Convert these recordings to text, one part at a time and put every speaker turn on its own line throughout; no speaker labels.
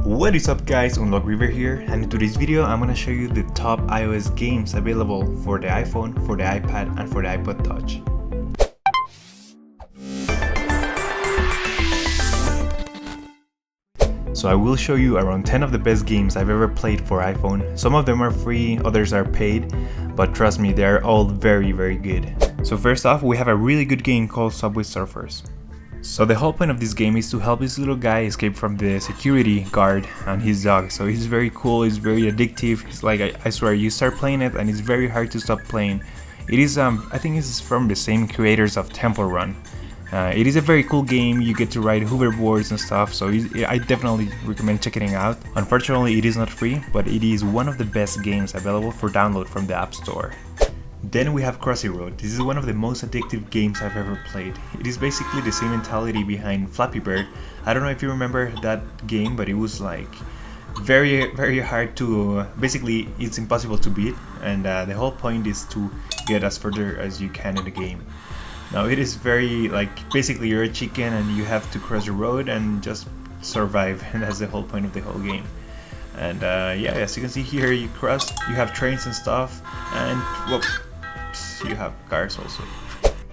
What is up guys, UnlockRiver here, and in today's video I'm gonna show you the top iOS games available for the iPhone, for the iPad, and for the iPod Touch. So I will show you around 10 of the best games I've ever played for iPhone. Some of them are free, others are paid, but trust me, they're all very good. So first off, we have a really good game called SubwaySurfers. So the whole point of this game is to help this little guy escape from the security guard and his dog. So he's very cool, he's very addictive. It's like, I swear, you start playing it and it's very hard to stop playing. It is, I think it's from the same creators of Temple Run. It is a very cool game. You get to ride hoverboards and stuff, so I definitely recommend checking it out. Unfortunately, it is not free, but it is one of the best games available for download from the App Store. Then we have Crossy Road. This is one of the most addictive games I've ever played. It is basically the same mentality behind Flappy Bird. I don't know if you remember that game, but it was like very hard to, basically it's impossible to beat, and the whole point is to get as further as you can in the game. Now it is very, like, basically you're a chicken and you have to cross the road and just survive, and that's the whole point of the whole game. And yeah, as you can see here, you cross, you have trains and stuff, and whoops, you have cars also.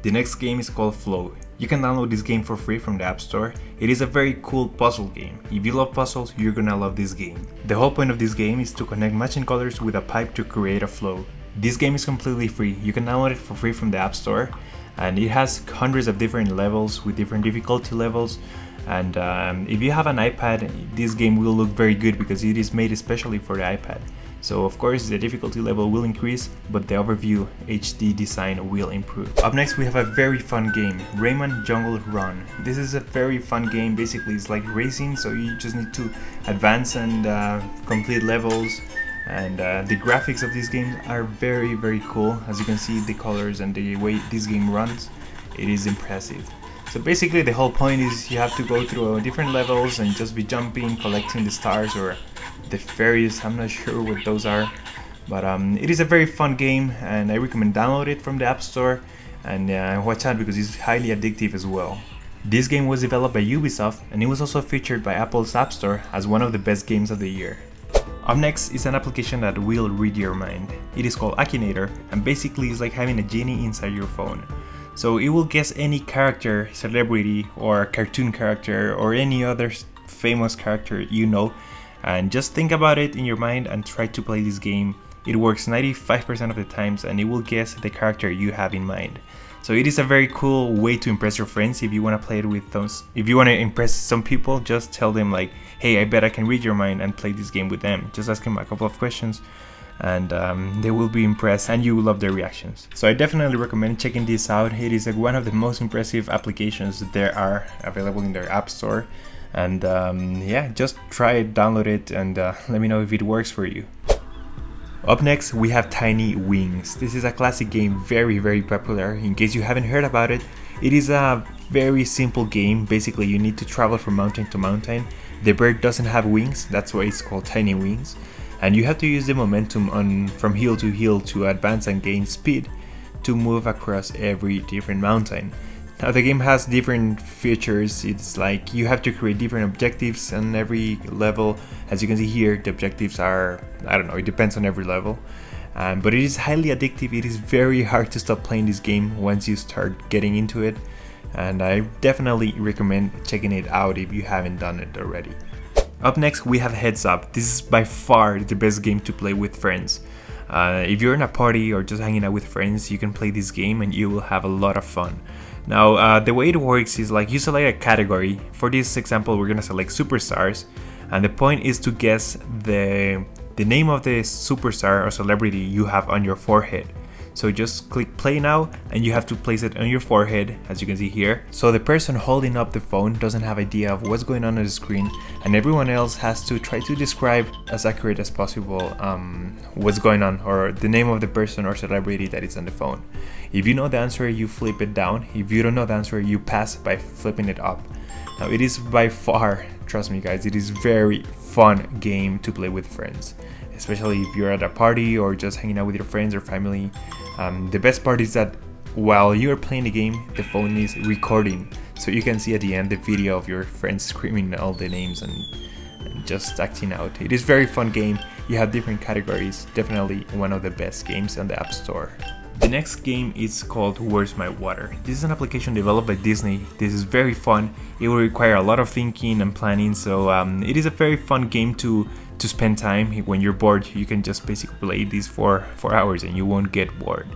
The next game is called Flow. You can download this game for free from the App Store. It is a very cool puzzle game. If you love puzzles, you're gonna love this game. The whole point of this game is to connect matching colors with a pipe to create a flow. This game is completely free. You can download it for free from the App Store, and it has hundreds of different levels with different difficulty levels. And if you have an iPad, this game will look very good because it is made especially for the iPad. So of course the difficulty level will increase, but the overview HD design will improve. Up next we have a very fun game, Rayman Jungle Run. This is a very fun game. Basically it's like racing, so you just need to advance and complete levels. And the graphics of this game are very cool. As you can see, the colors and the way this game runs, it is impressive. So basically the whole point is you have to go through different levels and just be jumping, collecting the stars or the fairies. I'm not sure what those are, but it is a very fun game, and I recommend download it from the App Store, and watch out because it's highly addictive as well. This game was developed by Ubisoft, and it was also featured by Apple's App Store as one of the best games of the year. Up next is an application that will read your mind. It is called Akinator, and basically it's like having a genie inside your phone. So it will guess any character, celebrity, or cartoon character, or any other famous character you know, and just think about it in your mind and try to play this game. It works 95% of the times, and it will guess the character you have in mind. So it is a very cool way to impress your friends. If you want to play it with those, if you want to impress some people, just tell them like, hey, I bet I can read your mind, and play this game with them. Just ask them a couple of questions, and they will be impressed, and you will love their reactions. So I definitely recommend checking this out. It is one of the most impressive applications that there are available in their App Store. And yeah, just try it, download it, and let me know if it works for you. Up next we have Tiny Wings. This is a classic game, very popular. In case you haven't heard about it, it is a very simple game. Basically you need to travel from mountain to mountain. The bird doesn't have wings, that's why it's called Tiny Wings, and you have to use the momentum from hill to hill to advance and gain speed to move across every different mountain. Now the game has different features. It's like you have to create different objectives on every level. As you can see here, the objectives are, I don't know, it depends on every level. But it is highly addictive. It is very hard to stop playing this game once you start getting into it. And I definitely recommend checking it out if you haven't done it already. Up next we have Heads Up. This is by far the best game to play with friends. If you're in a party or just hanging out with friends, you can play this game and you will have a lot of fun. Now the way it works is like you select a category. For this example we're gonna select superstars, and the point is to guess the name of the superstar or celebrity you have on your forehead. So just click play now, and you have to place it on your forehead, as you can see here. So the person holding up the phone doesn't have idea of what's going on the screen, and everyone else has to try to describe as accurate as possible what's going on, or the name of the person or celebrity that is on the phone. If you know the answer, you flip it down. If you don't know the answer, you pass by flipping it up. Now it is by far, trust me guys, it is very fun game to play with friends, especially if you're at a party or just hanging out with your friends or family. The best part is that while you're playing the game, the phone is recording, so you can see at the end the video of your friends screaming all the names and just acting out. It is very fun game. You have different categories. Definitely one of the best games on the App Store. The next game is called Where's My Water. This is an application developed by Disney. This is very fun. It will require a lot of thinking and planning, so it is a very fun game to spend time. When you're bored, you can just basically play this for 4 hours and you won't get bored.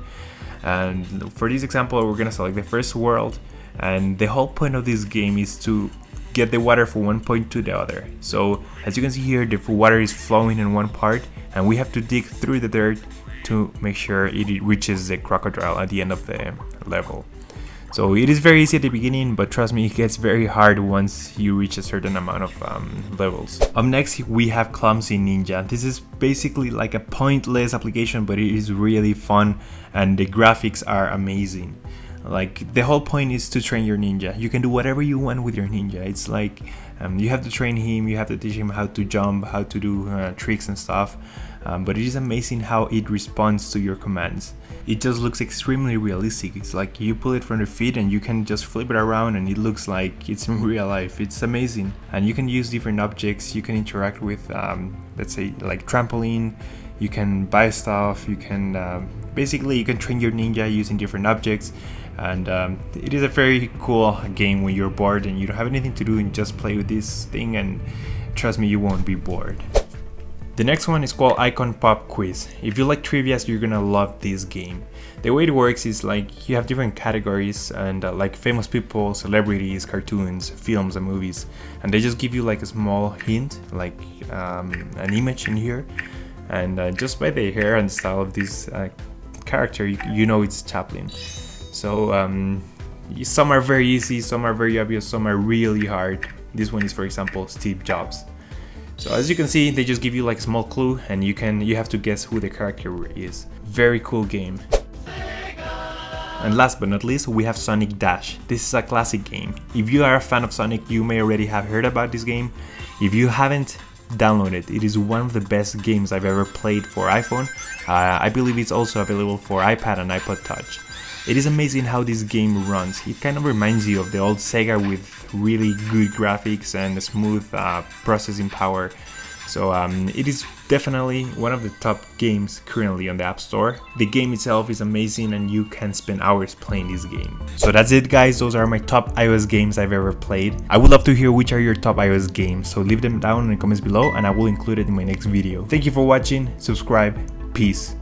And for this example, we're gonna select the first world, and the whole point of this game is to get the water from one point to the other. So as you can see here, the water is flowing in one part, and we have to dig through the dirt to make sure it reaches the crocodile at the end of the level. So it is very easy at the beginning, but trust me, it gets very hard once you reach a certain amount of levels. Up next, we have Clumsy Ninja. This is basically like a pointless application, but it is really fun, and the graphics are amazing. Like, the whole point is to train your ninja. You can do whatever you want with your ninja. It's like you have to train him, you have to teach him how to jump, how to do tricks and stuff. But it is amazing how it responds to your commands. It just looks extremely realistic. It's like you pull it from the feet and you can just flip it around and it looks like it's in real life. It's amazing. And you can use different objects. You can interact with, let's say, like trampoline. You can buy stuff. You can basically you can train your ninja using different objects. And it is a very cool game when you're bored and you don't have anything to do and just play with this thing, and trust me, you won't be bored. The next one is called Icon Pop Quiz. If you like trivia, you're gonna love this game. The way it works is like you have different categories and like famous people, celebrities, cartoons, films and movies, and they just give you like a small hint, like an image in here, and just by the hair and style of this character, you know it's Chaplin. So some are very easy, some are very obvious, some are really hard. This one is, for example, Steve Jobs. So as you can see, they just give you like a small clue, and you have to guess who the character is. Very cool game. And last but not least, we have Sonic Dash. This is a classic game. If you are a fan of Sonic, you may already have heard about this game. If you haven't, download it. It is one of the best games I've ever played for iPhone. I believe it's also available for iPad and iPod Touch. It is amazing how this game runs. It kind of reminds you of the old Sega with really good graphics and smooth processing power. So it is definitely one of the top games currently on the App Store. The game itself is amazing and you can spend hours playing this game. So that's it, guys. Those are my top iOS games I've ever played. I would love to hear which are your top iOS games, so leave them down in the comments below and I will include it in my next video. Thank you for watching, subscribe, peace.